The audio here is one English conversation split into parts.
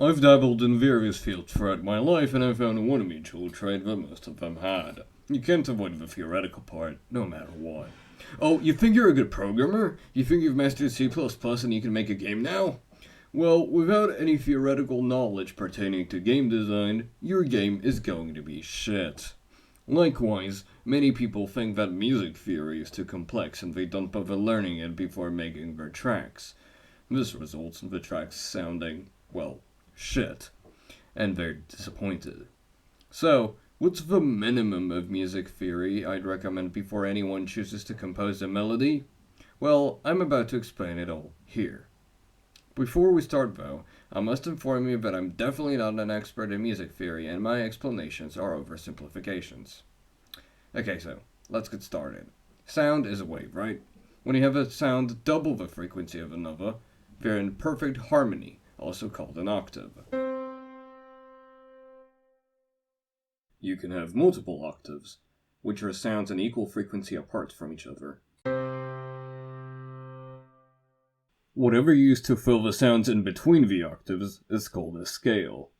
I've dabbled in various fields throughout my life, and I found one mutual trait that most of them had. You can't avoid the theoretical part, no matter what. Oh, you think you're a good programmer? You think you've mastered C++ and you can make a game now? Well, without any theoretical knowledge pertaining to game design, your game is going to be shit. Likewise, many people think that music theory is too complex and they don't bother learning it before making their tracks. This results in the tracks sounding, well, shit, and they're disappointed. So, what's the minimum of music theory I'd recommend before anyone chooses to compose a melody? Well, I'm about to explain it all here. Before we start though, I must inform you that I'm definitely not an expert in music theory and my explanations are oversimplifications. Okay, so, let's get started. Sound is a wave, right? When you have a sound double the frequency of another, they're in perfect harmony, also called an octave. You can have multiple octaves, which are sounds in equal frequency apart from each other. Whatever used to fill the sounds in between the octaves is called a scale.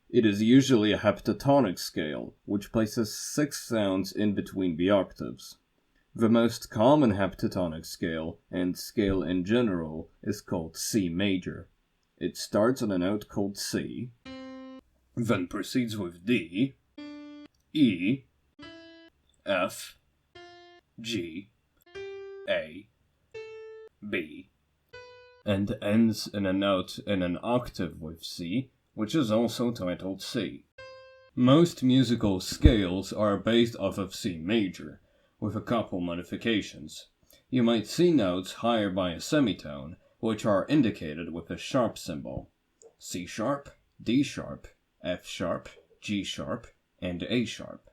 It is usually a heptatonic scale, which places 6 sounds in between the octaves. The most common heptatonic scale, and scale in general, is called C major. It starts on a note called C, then proceeds with D, E, F, G, A, B, and ends in a note in an octave with C, which is also titled C. Most musical scales are based off of C major, with a couple modifications. You might see notes higher by a semitone, which are indicated with a sharp symbol. C sharp, D sharp, F sharp, G sharp, and A sharp.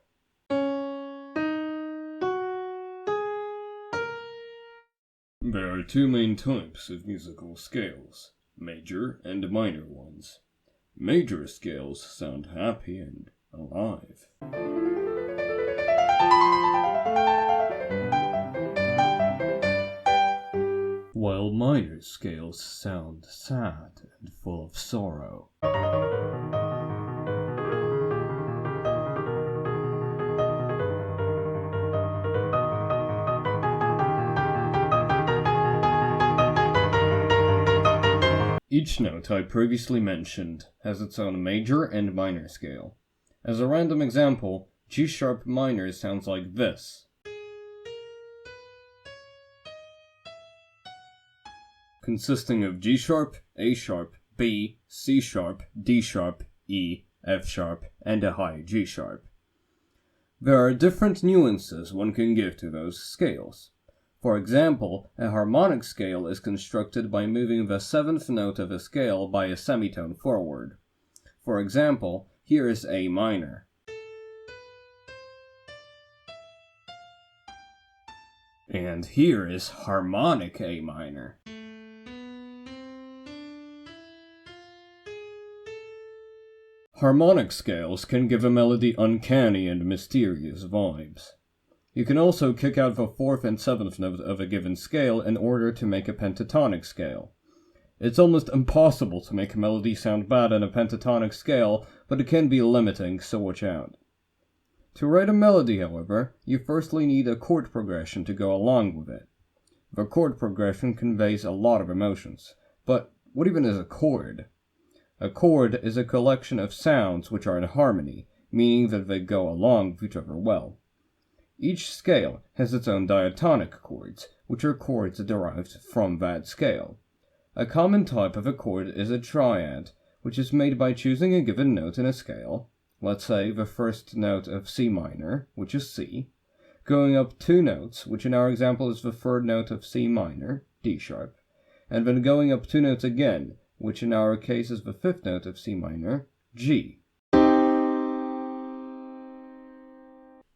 There are 2 main types of musical scales, major and minor ones. Major scales sound happy and alive, while minor scales sound sad and full of sorrow. Each note I previously mentioned has its own major and minor scale. As a random example, G sharp minor sounds like this, consisting of G sharp, A sharp, B, C sharp, D sharp, E, F sharp, and a high G sharp. There are different nuances one can give to those scales. For example, a harmonic scale is constructed by moving the 7th note of a scale by a semitone forward. For example, here is A minor. And here is harmonic A minor. Harmonic scales can give a melody uncanny and mysterious vibes. You can also kick out the 4th and 7th note of a given scale in order to make a pentatonic scale. It's almost impossible to make a melody sound bad in a pentatonic scale, but it can be limiting, so watch out. To write a melody, however, you firstly need a chord progression to go along with it. The chord progression conveys a lot of emotions, but what even is a chord? A chord is a collection of sounds which are in harmony, meaning that they go along with each other well. Each scale has its own diatonic chords, which are chords derived from that scale. A common type of a chord is a triad, which is made by choosing a given note in a scale, let's say the first note of C minor, which is C, going up 2 notes, which in our example is the 3rd note of C minor, D sharp, and then going up 2 notes again, which in our case is the 5th note of C minor, G.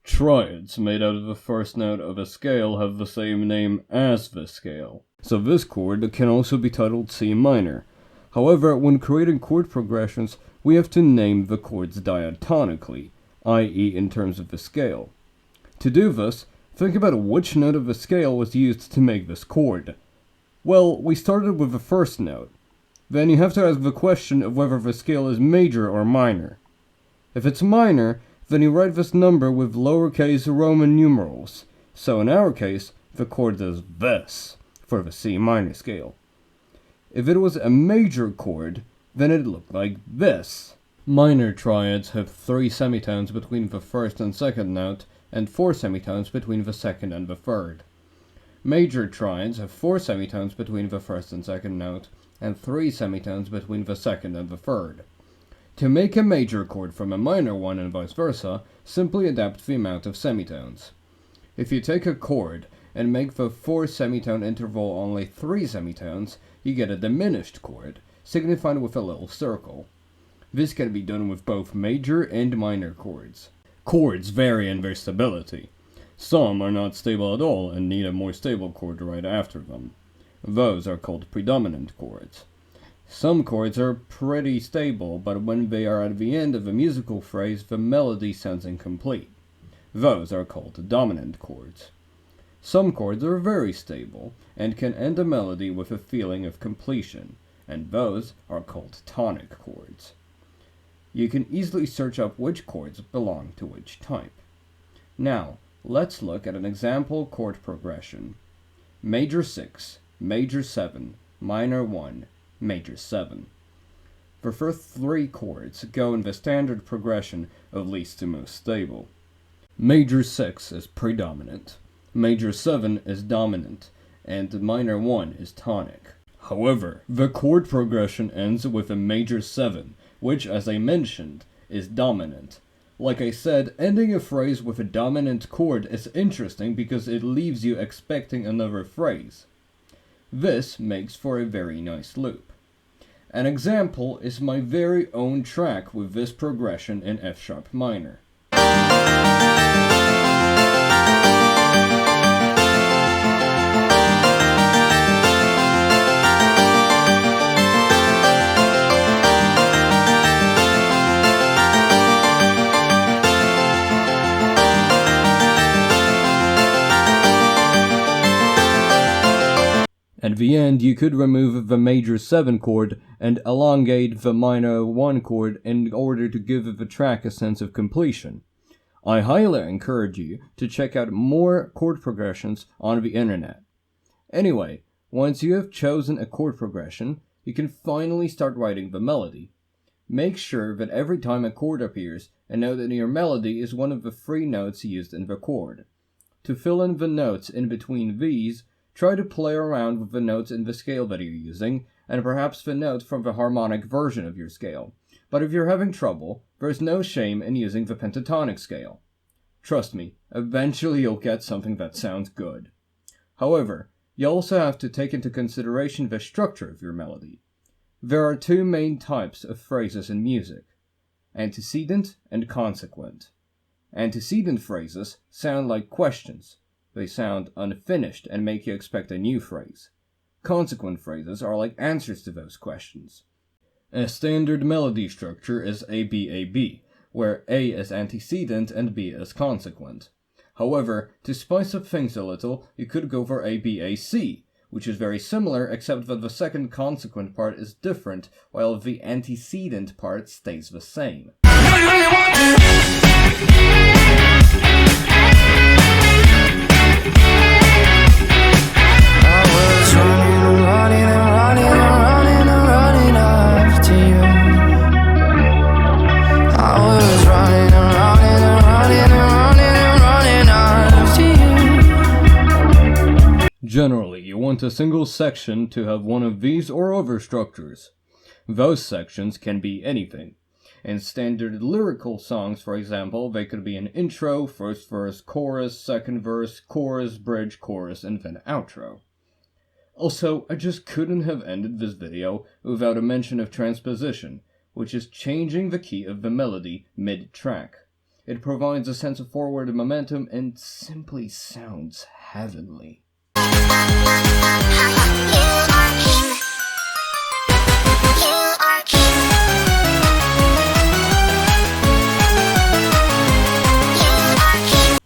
Triads made out of the first note of a scale have the same name as the scale, so this chord can also be titled C minor. However, when creating chord progressions, we have to name the chords diatonically, i.e. in terms of the scale. To do this, think about which note of the scale was used to make this chord. Well, we started with the first note. then you have to ask the question of whether the scale is major or minor. If it's minor, then you write this number with lowercase Roman numerals. So in our case, the chord is this for the C minor scale. If it was a major chord, then it looked like this. Minor triads have 3 semitones between the first and second note, and 4 semitones between the second and the third. Major triads have 4 semitones between the first and second note, and 3 semitones between the second and the third. To make a major chord from a minor one and vice versa, simply adapt the amount of semitones. If you take a chord and make the 4 semitone interval only 3 semitones, you get a diminished chord, signified with a little circle. This can be done with both major and minor chords. Chords vary in their stability. Some are not stable at all and need a more stable chord right after them. Those are called predominant chords. Some chords are pretty stable, but when they are at the end of a musical phrase, the melody sounds incomplete. Those are called dominant chords. Some chords are very stable and can end a melody with a feeling of completion, and those are called tonic chords. You can easily search up which chords belong to which type. Now, let's look at an example chord progression. Major 6, Major 7, Minor 1, Major 7. The first 3 chords go in the standard progression of least to most stable. Major 6 is predominant, Major 7 is dominant, and Minor 1 is tonic. However, the chord progression ends with a Major 7, which, as I mentioned, is dominant. Like I said, ending a phrase with a dominant chord is interesting because it leaves you expecting another phrase. This makes for a very nice loop. An example is my very own track with this progression in F sharp minor. At the end, you could remove the major 7 chord and elongate the minor 1 chord in order to give the track a sense of completion. I highly encourage you to check out more chord progressions on the internet. Anyway, once you have chosen a chord progression, you can finally start writing the melody. Make sure that every time a chord appears, a note in your melody is one of the 3 notes used in the chord. To fill in the notes in between these, try to play around with the notes in the scale that you're using, and perhaps the notes from the harmonic version of your scale. But if you're having trouble, there's no shame in using the pentatonic scale. Trust me, eventually you'll get something that sounds good. However, you also have to take into consideration the structure of your melody. There are 2 main types of phrases in music: antecedent and consequent. Antecedent phrases sound like questions. They sound unfinished and make you expect a new phrase. Consequent phrases are like answers to those questions. A standard melody structure is ABAB, where A is antecedent and B is consequent. However, to spice up things a little, you could go for ABAC, which is very similar except that the second consequent part is different, while the antecedent part stays the same. Generally, you want a single section to have one of these or other structures. Those sections can be anything. In standard lyrical songs, for example, they could be an intro, first verse, chorus, second verse, chorus, bridge, chorus, and then outro. Also, I just couldn't have ended this video without a mention of transposition, which is changing the key of the melody mid-track. It provides a sense of forward momentum and simply sounds heavenly.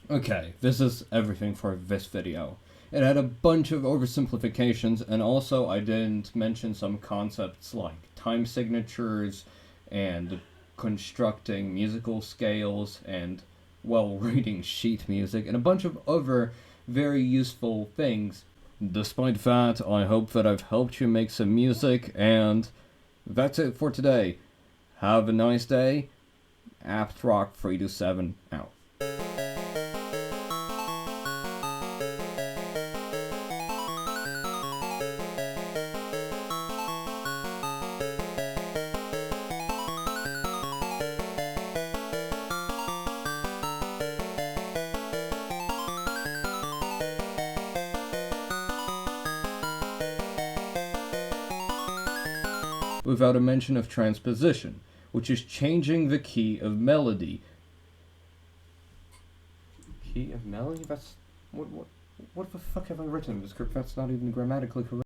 Okay, this is everything for this video. It had a bunch of oversimplifications, and also I didn't mention some concepts like time signatures and constructing musical scales and, well, reading sheet music and a bunch of other very useful things. Despite that, I hope that I've helped you make some music, and that's it for today. Have a nice day. AptRock327 out. Without a mention of transposition, which is changing the key of melody. Key of melody? That's... What the fuck have I written in the script? That's not even grammatically correct.